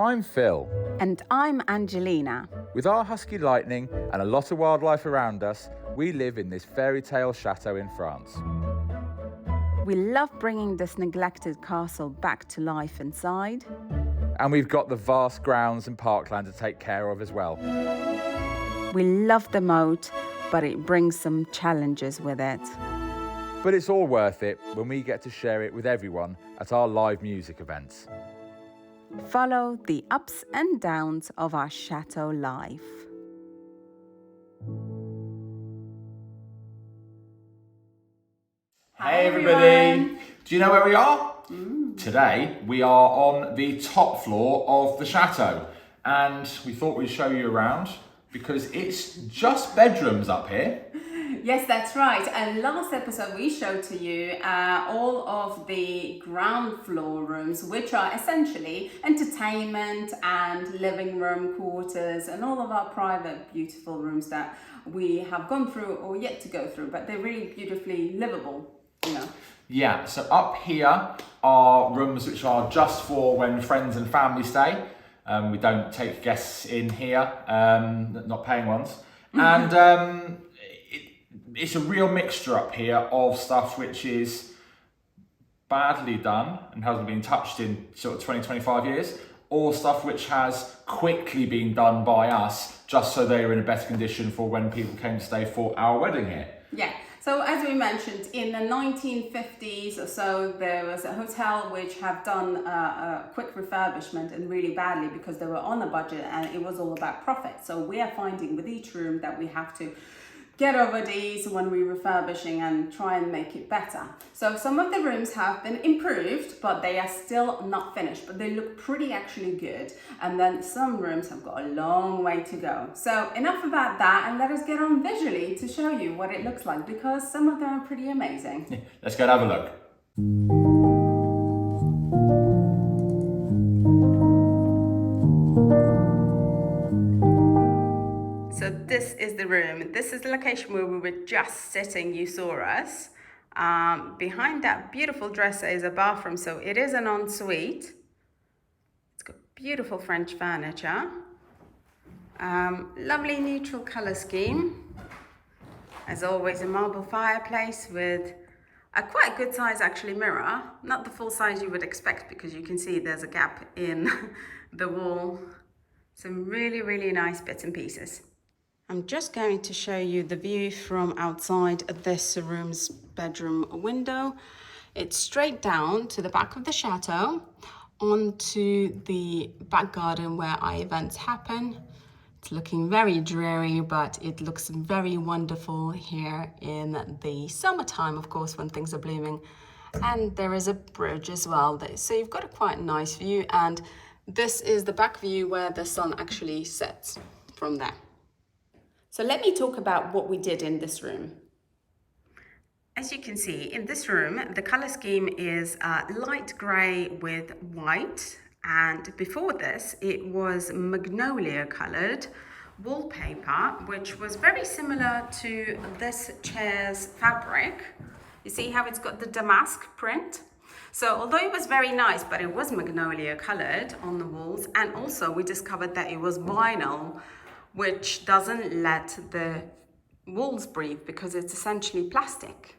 I'm Phil. And I'm Angelina. With our husky lightning and a lot of wildlife around us, we live in this fairy tale chateau in France. We love bringing this neglected castle back to life inside. And we've got the vast grounds and parkland to take care of as well. We love the moat, but it brings some challenges with it. But it's all worth it when we get to share it with everyone at our live music events. Follow the ups and downs of our chateau life. Hey everybody! Do you know where we are? Today we are on the top floor of the chateau, and we thought we'd show you around because it's just bedrooms up here. Yes, that's right. And last episode we showed to you all of the ground floor rooms, which are essentially entertainment and living room, quarters, and all of our private beautiful rooms that we have gone through or yet to go through, but they're really beautifully livable, you know. Yeah, so up here are rooms which are just for when friends and family stay. We don't take guests in here, not paying ones. And it's a real mixture up here of stuff which is badly done and hasn't been touched in sort of 20, 25 years, or stuff which has quickly been done by us just so they were in a better condition for when people came to stay for our wedding here. Yeah. So as we mentioned, in the 1950s or so, there was a hotel which have done a quick refurbishment and really badly because they were on a budget and it was all about profit. So we are finding with each room that we have to get over these when we're refurbishing and try and make it better. So some of the rooms have been improved, but they are still not finished, but they look pretty actually good. And then some rooms have got a long way to go. So enough about that, and let us get on visually to show you what it looks like, because some of them are pretty amazing. Let's go and have a look. So this is the room. This is the location where we were just sitting. You saw us. Behind that beautiful dresser is a bathroom. So it is an ensuite. It's got beautiful French furniture. Lovely neutral color scheme. As always, a marble fireplace with a quite good size actually mirror. Not the full size you would expect because you can see there's a gap in the wall. Some really, really nice bits and pieces. I'm just going to show you the view from outside this room's bedroom window. It's straight down to the back of the chateau, onto the back garden where our events happen. It's looking very dreary, but it looks very wonderful here in the summertime, of course, when things are blooming. And there is a bridge as well. So you've got a quite nice view, and this is the back view where the sun actually sets from there. So let me talk about what we did in this room. As you can see, in this room, the color scheme is light gray with white. And before this, it was magnolia colored wallpaper, which was very similar to this chair's fabric. You see how it's got the damask print? So although it was very nice, but it was magnolia colored on the walls. And also we discovered that it was vinyl, which doesn't let the walls breathe because it's essentially plastic.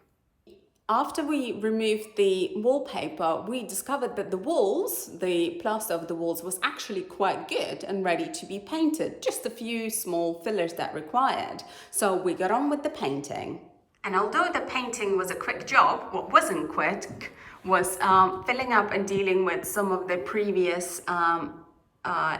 After we removed the wallpaper, we discovered that the walls, the plaster of the walls, was actually quite good and ready to be painted. Just a few small fillers that required. So we got on with the painting. And although the painting was a quick job, what wasn't quick was filling up and dealing with some of the previous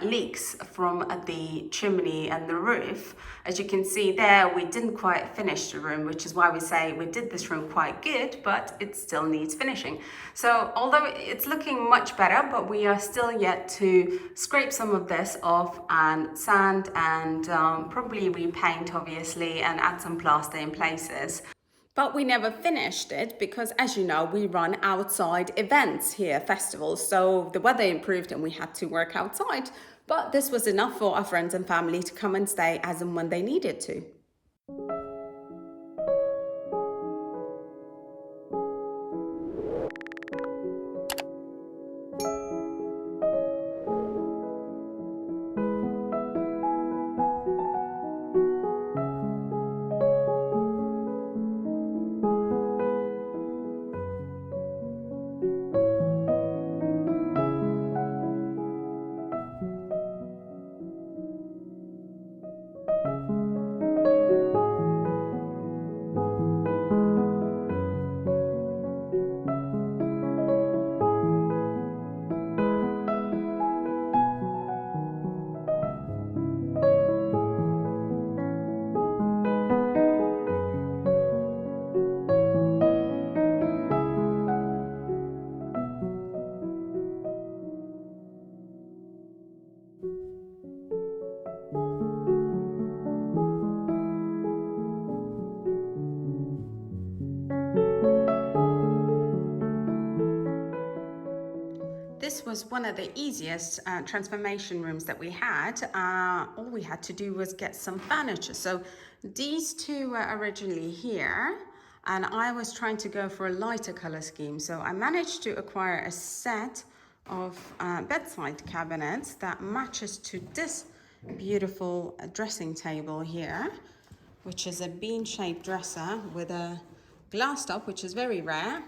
leaks from the chimney and the roof. As you can see there, we didn't quite finish the room, which is why we say we did this room quite good, but it still needs finishing. So although it's looking much better, but we are still yet to scrape some of this off and sand and probably repaint, obviously, and add some plaster in places. But we never finished it because, as you know, we run outside events here, festivals. So the weather improved and we had to work outside. But this was enough for our friends and family to come and stay as and when they needed to. this was one of the easiest transformation rooms that we had. All we had to do was get some furniture. So these two were originally here, and I was trying to go for a lighter color scheme. So I managed to acquire a set of bedside cabinets that matches to this beautiful dressing table here, which is a bean-shaped dresser with a glass top, which is very rare.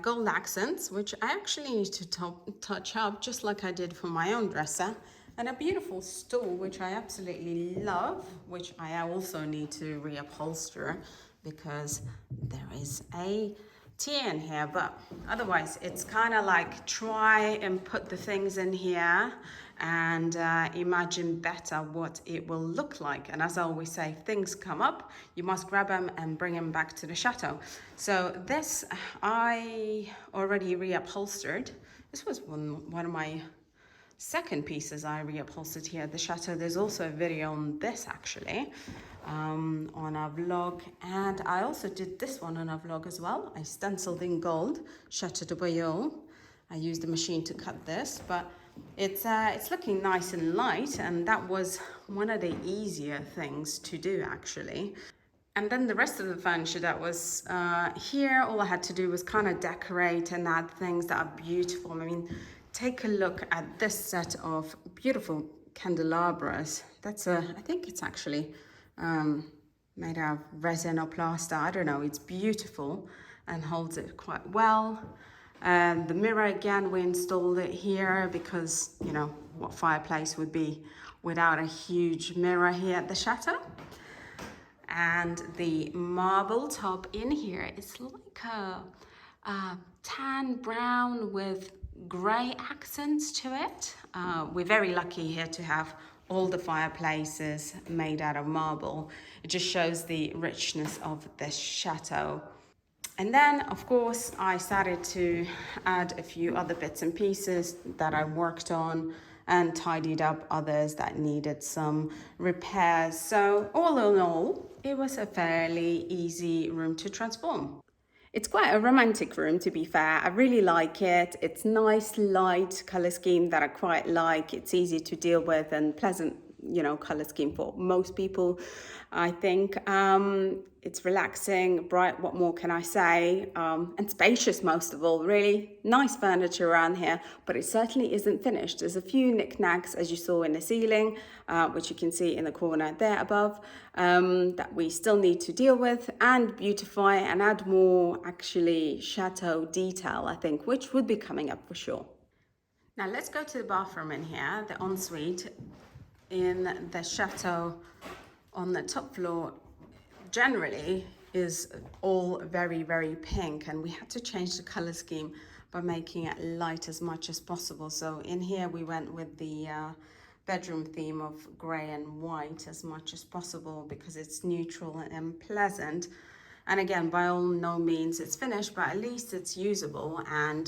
Gold accents, which I actually need to touch up just like I did for my own dresser, and a beautiful stool which I absolutely love, which I also need to reupholster because there is a tear in here. But otherwise it's kind of like try and put the things in here and imagine better what it will look like. And as I always say, if things come up, you must grab them and bring them back to the chateau. So this I already reupholstered. This was one of my second pieces I reupholstered here at the chateau. There's also a video on this actually on our vlog, and I also did this one on our vlog as well. I stenciled in gold Chateau du Bailleul. I used the machine to cut this, but it's looking nice and light, and that was one of the easier things to do actually. And then the rest of the furniture that was here, all I had to do was kind of decorate and add things that are beautiful. I mean, take a look at this set of beautiful candelabras. That's I think it's actually made out of resin or plaster. I don't know. It's beautiful and holds it quite well. And the mirror, again, we installed it here because, you know, what fireplace would be without a huge mirror here at the chateau. And the marble top in here is like a tan brown with grey accents to it. We're very lucky here to have all the fireplaces made out of marble. It just shows the richness of this chateau. And then, of course, I started to add a few other bits and pieces that I worked on and tidied up others that needed some repairs. So all in all, it was a fairly easy room to transform. It's quite a romantic room, to be fair. I really like it. It's nice, light color scheme that I quite like. It's easy to deal with and pleasant, you know, color scheme for most people, I think. It's relaxing, bright, what more can I say? And spacious most of all, really. Nice furniture around here, but it certainly isn't finished. There's a few knickknacks, as you saw in the ceiling, which you can see in the corner there above, that we still need to deal with and beautify and add more actually chateau detail, I think, which would be coming up for sure. Now let's go to the bathroom in here, the ensuite in the chateau on the top floor. Generally is all very, very pink, and we had to change the color scheme by making it light as much as possible. So in here we went with the bedroom theme of grey and white as much as possible because it's neutral and pleasant. And again, by all no means it's finished, but at least it's usable. And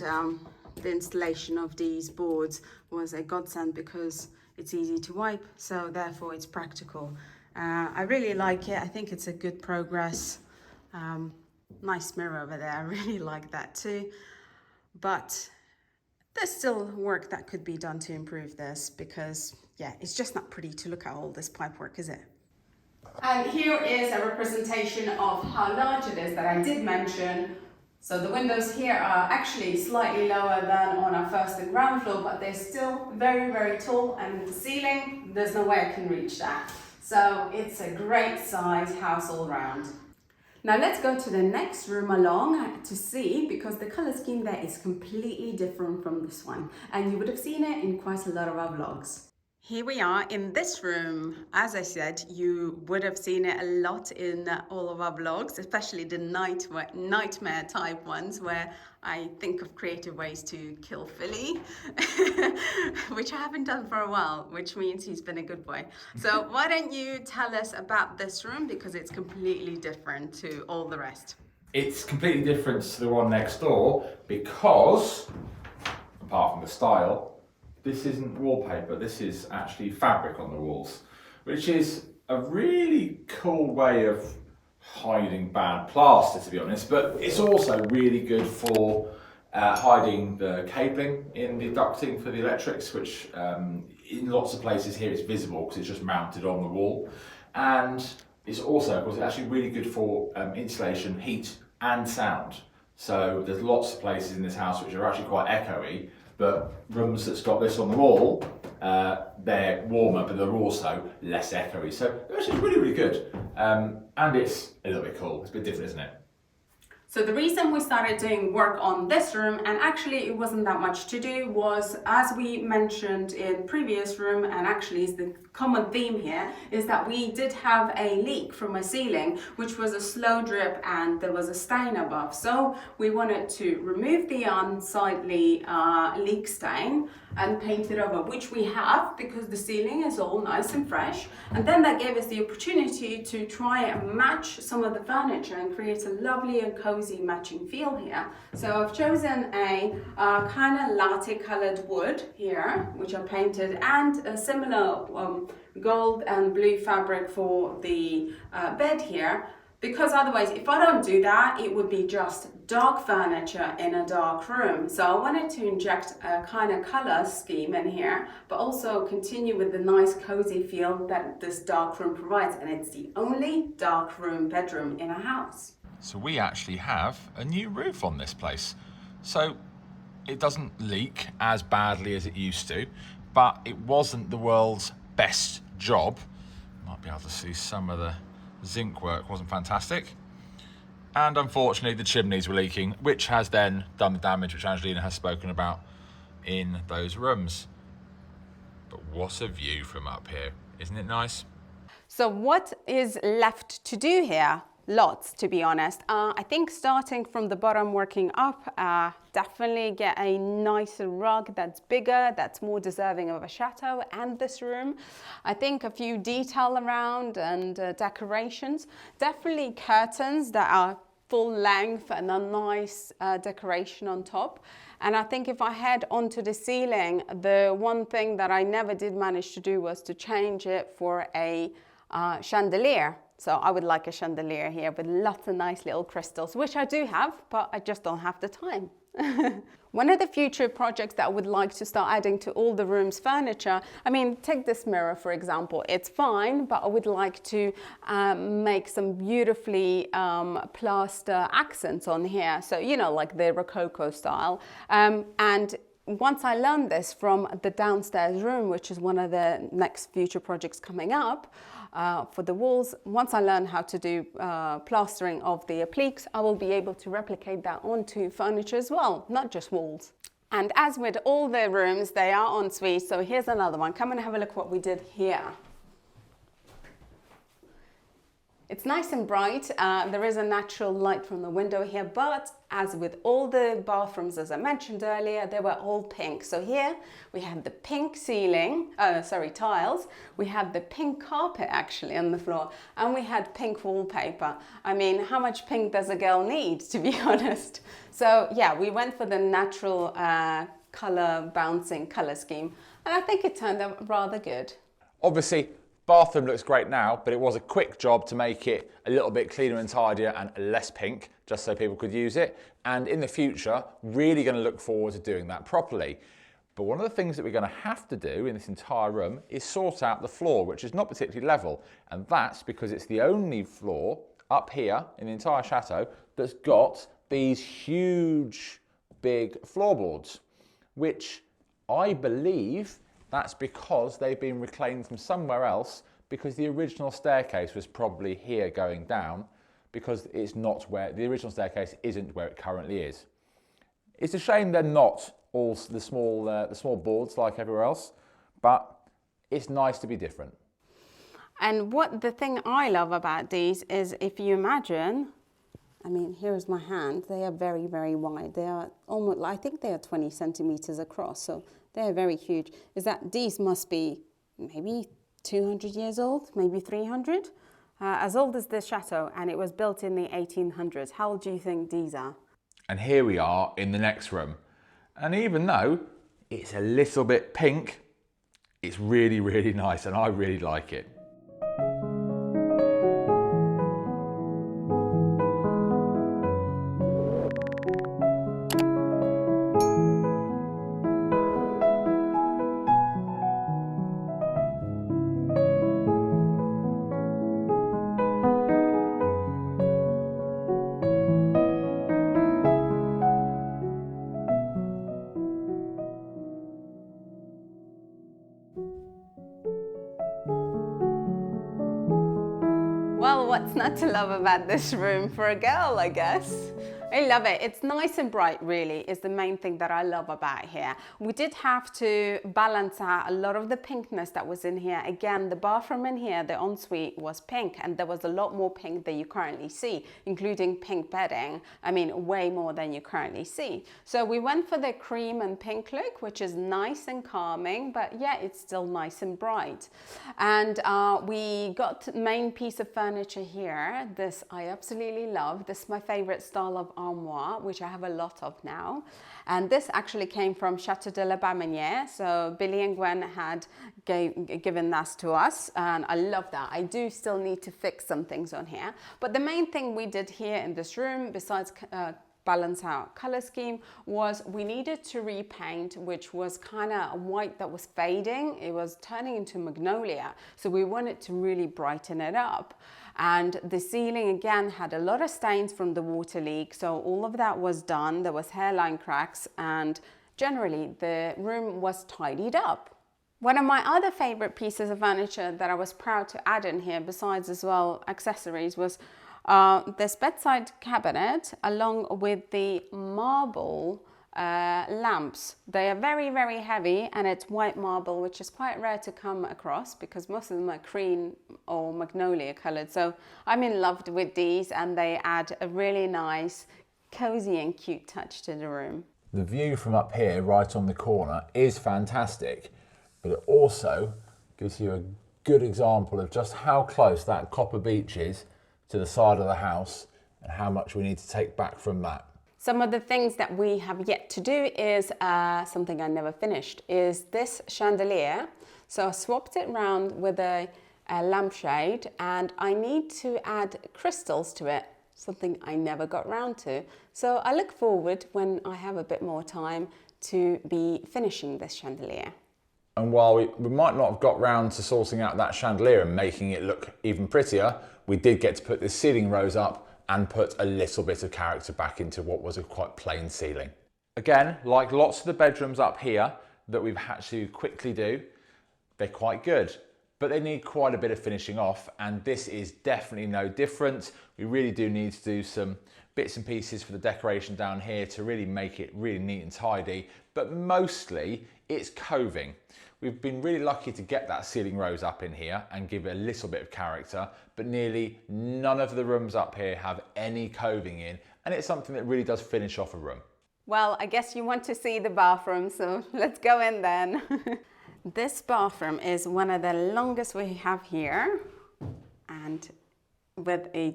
the installation of these boards was a godsend because it's easy to wipe, so therefore it's practical. I really like it. I think it's a good progress. Nice mirror over there. I really like that too. But there's still work that could be done to improve this because, yeah, it's just not pretty to look at all this pipework, is it? And here is a representation of how large it is that I did mention. So the windows here are actually slightly lower than on our first and ground floor, but they're still very, very tall, and the ceiling, there's no way I can reach that. So it's a great size house all round. Now let's go to the next room along to see, because the color scheme there is completely different from this one, and you would have seen it in quite a lot of our vlogs. Here we are in this room. As I said, you would have seen it a lot in all of our vlogs, especially the nightmare type ones where I think of creative ways to kill Philly, which I haven't done for a while, which means he's been a good boy. So why don't you tell us about this room, because it's completely different to all the rest. It's completely different to the one next door because, apart from the style, this isn't wallpaper, this is actually fabric on the walls, which is a really cool way of hiding bad plaster, to be honest, but it's also really good for hiding the cabling in the ducting for the electrics, which in lots of places here it's visible because it's just mounted on the wall. And it's also, of course, actually really good for insulation, heat and sound. So there's lots of places in this house which are actually quite echoey, but rooms that's got this on the wall, they're warmer, but they're also less echoey. So they're actually really, really good. And it's a little bit cool. It's a bit different, isn't it? So the reason we started doing work on this room, and actually it wasn't that much to do, was as we mentioned in previous room, and actually is the common theme here, is that we did have a leak from a ceiling, which was a slow drip and there was a stain above. So we wanted to remove the unsightly leak stain and paint it over, which we have because the ceiling is all nice and fresh. And then that gave us the opportunity to try and match some of the furniture and create a lovely and cozy matching feel here. So I've chosen a kind of latte colored wood here, which I painted, and a similar gold and blue fabric for the bed here. Because otherwise, if I don't do that, it would be just dark furniture in a dark room. So I wanted to inject a kind of color scheme in here, but also continue with the nice cozy feel that this dark room provides. And it's the only dark room bedroom in a house. So we actually have a new roof on this place. So it doesn't leak as badly as it used to, but it wasn't the world's best job. Might be able to see some of the zinc work wasn't fantastic, and unfortunately the chimneys were leaking, which has then done the damage which Angelina has spoken about in those rooms. But what a view from up here, isn't it nice? So what is left to do here? Lots, to be honest. I think starting from the bottom, working up, definitely get a nicer rug that's bigger, that's more deserving of a chateau, and this room. I think a few detail around and decorations. Definitely curtains that are full length and a nice decoration on top. And I think if I head onto the ceiling, the one thing that I never did manage to do was to change it for a chandelier. So I would like a chandelier here with lots of nice little crystals, which I do have, but I just don't have the time. One of the future projects that I would like to start adding to all the room's furniture, I mean, take this mirror, for example. It's fine, but I would like to make some beautifully plaster accents on here. So, you know, like the Rococo style. And once I learned this from the downstairs room, which is one of the next future projects coming up, for the walls, once I learn how to do plastering of the appliques, I will be able to replicate that onto furniture as well, not just walls. And as with all the rooms, they are en suite. So here's another one. Come and have a look what we did here. It's nice and bright. There is a natural light from the window here, but as with all the bathrooms, as I mentioned earlier, they were all pink. So here we have the pink ceiling, tiles. We have the pink carpet actually on the floor, and we had pink wallpaper. I mean, how much pink does a girl need, to be honest? So yeah, we went for the natural color bouncing color scheme, and I think it turned out rather good. Obviously, bathroom looks great now, but it was a quick job to make it a little bit cleaner and tidier and less pink, just so people could use it. And in the future, really going to look forward to doing that properly. But one of the things that we're going to have to do in this entire room is sort out the floor, which is not particularly level. And that's because it's the only floor up here in the entire chateau that's got these huge, big floorboards, which I believe that's because they've been reclaimed from somewhere else, because the original staircase was probably here going down, because it's not where the original staircase isn't where it currently is. It's a shame they're not all the small boards like everywhere else, but it's nice to be different. And what the thing I love about these is, if you imagine, I mean, here's my hand. They are very, very wide. They are almost, I think they are 20 centimeters across. So they're very huge. Is that these must be maybe 200 years old, maybe 300, as old as this chateau, and it was built in the 1800s. How old do you think these are? And here we are in the next room. And even though it's a little bit pink, it's really, really nice, and I really like it. what's not to love about this room for a girl, I guess? I love it. It's nice and bright, really, is the main thing that I love about here. We did have to balance out a lot of the pinkness that was in here. Again, the bathroom in here, the ensuite, was pink, and there was a lot more pink than you currently see, including pink bedding. I mean, way more than you currently see. So we went for the cream and pink look, which is nice and calming, but yeah, it's still nice and bright. And we got the main piece of furniture here. This I absolutely love. This is my favorite style of armoire, which I have a lot of now. And this actually came from Chateau du Bailleul. So Billy and Gwen had given that to us, and I love that. I do still need to fix some things on here. But the main thing we did here in this room, besides balance out color scheme, was we needed to repaint, which was kind of white that was fading. It was turning into magnolia. So we wanted to really brighten it up. And the ceiling again had a lot of stains from the water leak. So all of that was done. There was hairline cracks, and generally the room was tidied up. One of my other favorite pieces of furniture that I was proud to add in here, besides as well accessories, was this bedside cabinet along with the marble lamps. They are very, very heavy, and it's white marble, which is quite rare to come across because most of them are cream or magnolia colored. So I'm in love with these, and they add a really nice, cozy and cute touch to the room. The view from up here, right on the corner, is fantastic, but it also gives you a good example of just how close that copper beech is to the side of the house and how much we need to take back from that. Some of the things that we have yet to do is something I never finished, is this chandelier. So I swapped it around with a lampshade, and I need to add crystals to it, something I never got round to. So I look forward, when I have a bit more time, to be finishing this chandelier. And while we might not have got round to sorting out that chandelier and making it look even prettier, we did get to put this ceiling rose up and put a little bit of character back into what was a quite plain ceiling. Again, like lots of the bedrooms up here that we've had to quickly do, they're quite good, but they need quite a bit of finishing off, and this is definitely no different. We really do need to do some bits and pieces for the decoration down here to really make it really neat and tidy, but mostly it's coving. We've been really lucky to get that ceiling rose up in here and give it a little bit of character, but nearly none of the rooms up here have any coving in, and it's something that really does finish off a room. Well, I guess you want to see the bathroom, so let's go in then. This bathroom is one of the longest we have here, and with a,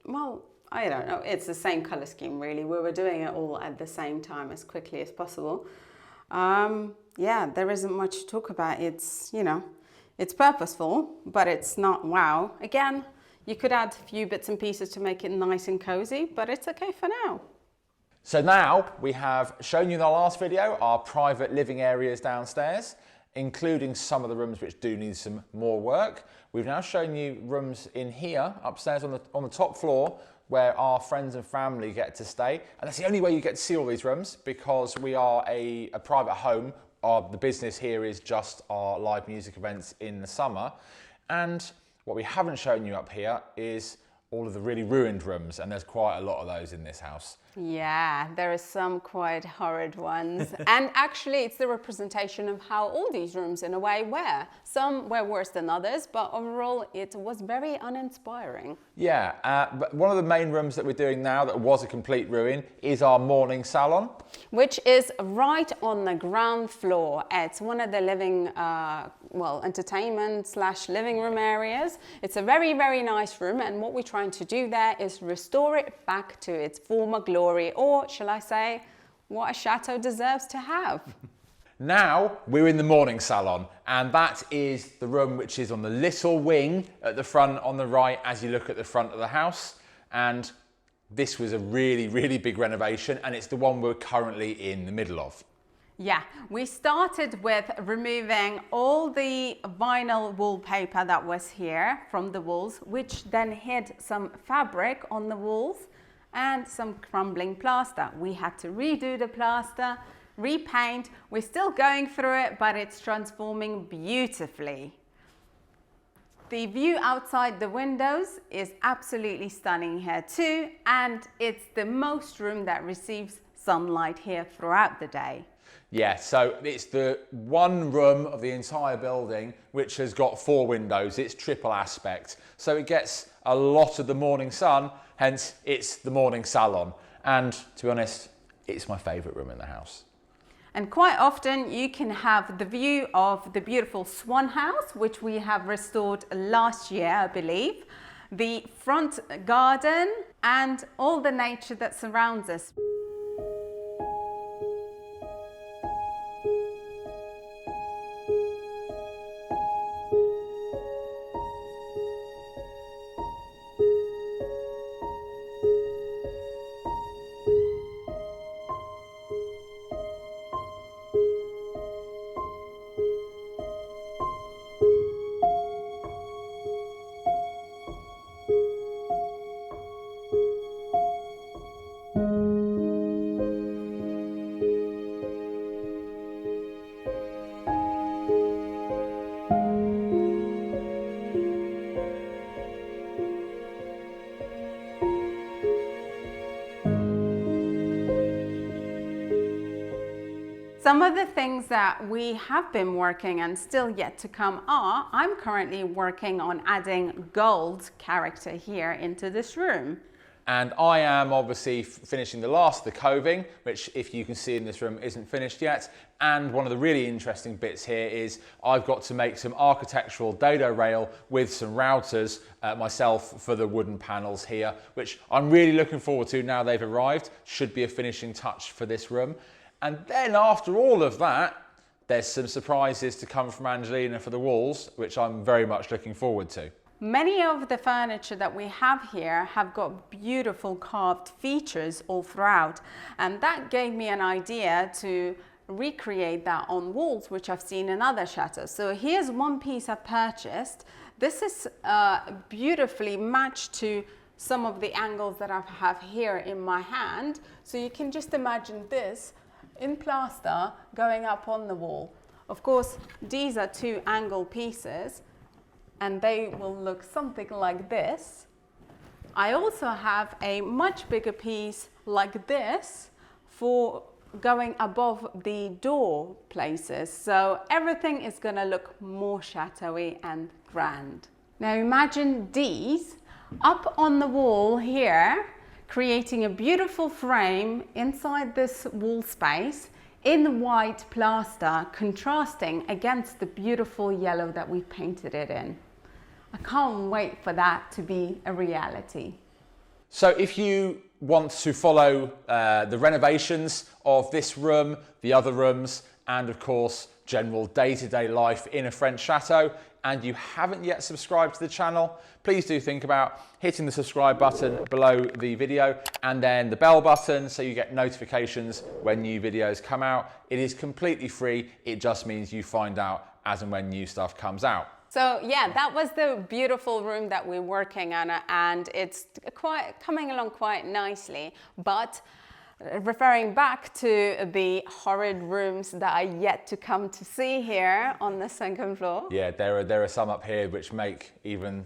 well, I don't know, it's the same color scheme really. We were doing it all at the same time as quickly as possible. Yeah, there isn't much to talk about. It's, you know, it's purposeful, but it's not wow. Again, you could add a few bits and pieces to make it nice and cozy, but it's okay for now. So now we have shown you in our last video our private living areas downstairs, including some of the rooms which do need some more work. We've now shown you rooms in here, upstairs on the top floor, where our friends and family get to stay. And that's the only way you get to see all these rooms, because we are a private home. The business here is just our live music events in the summer. And what we haven't shown you up here is all of the really ruined rooms, and there's quite a lot of those in this house. Yeah, there are some quite horrid ones. And actually it's the representation of how all these rooms in a way were. Some were worse than others, but overall it was very uninspiring. Yeah, but one of the main rooms that we're doing now that was a complete ruin is our morning salon, which is right on the ground floor. It's one of the living, entertainment / living room areas. It's a very, very nice room, and what we're trying to do there is restore it back to its former glory, or shall I say, what a chateau deserves to have. Now we're in the morning salon, and that is the room which is on the little wing at the front on the right as you look at the front of the house. And this was a really, really big renovation, and it's the one we're currently in the middle of. Yeah, we started with removing all the vinyl wallpaper that was here from the walls, which then hid some fabric on the walls and some crumbling plaster. We had to redo the plaster, repaint. We're still going through it, but it's transforming beautifully. The view outside the windows is absolutely stunning here too, and it's the most room that receives sunlight here throughout the day. Yeah, so it's the one room of the entire building which has got 4 windows. It's triple aspect. So it gets a lot of the morning sun, hence it's the morning salon. And to be honest, it's my favourite room in the house. And quite often you can have the view of the beautiful Swan House, which we have restored last year, I believe, the front garden and all the nature that surrounds us. Some of the things that we have been working and still yet to come are, I'm currently working on adding gold character here into this room. And I am obviously finishing the last of the coving, which if you can see in this room isn't finished yet. And one of the really interesting bits here is I've got to make some architectural dado rail with some routers myself for the wooden panels here, which I'm really looking forward to now they've arrived. Should be a finishing touch for this room. And then after all of that, there's some surprises to come from Angelina for the walls, which I'm very much looking forward to. Many of the furniture that we have here have got beautiful carved features all throughout, and that gave me an idea to recreate that on walls, which I've seen in other chateaus. So here's one piece I purchased. This is beautifully matched to some of the angles that I have here in my hand. So you can just imagine this in plaster going up on the wall. Of course, these are 2 angle pieces and they will look something like this. I also have a much bigger piece like this for going above the door places. So everything is gonna look more chateau-y and grand. Now imagine these up on the wall here, creating a beautiful frame inside this wall space in white plaster, contrasting against the beautiful yellow that we painted it in. I can't wait for that to be a reality. So if you want to follow the renovations of this room, the other rooms, and of course, general day-to-day life in a French chateau, and you haven't yet subscribed to the channel, please do think about hitting the subscribe button below the video and then the bell button so you get notifications when new videos come out. It is completely free. It just means you find out as and when new stuff comes out. So yeah, that was the beautiful room that we're working on, and it's coming along quite nicely. But referring back to the horrid rooms that are yet to come to see here on the second floor. Yeah, there are some up here which make even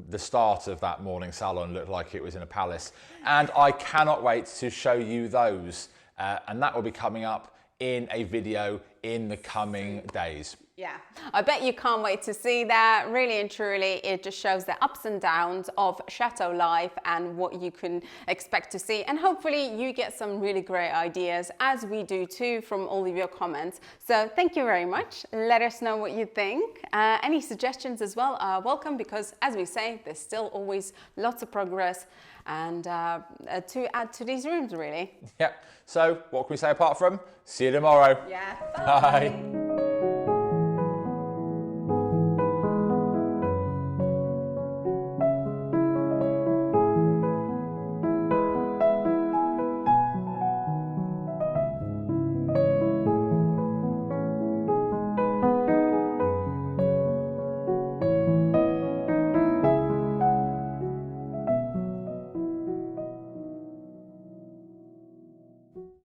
the start of that morning salon look like it was in a palace. And I cannot wait to show you those. And that will be coming up in a video in the coming days. Yeah, I bet you can't wait to see that. Really and truly, it just shows the ups and downs of chateau life and what you can expect to see. And hopefully you get some really great ideas, as we do too, from all of your comments. So thank you very much. Let us know what you think. Any suggestions as well are welcome, because as we say, there's still always lots of progress and to add to these rooms, really. Yep. So what can we say apart from see you tomorrow? Yeah. Bye.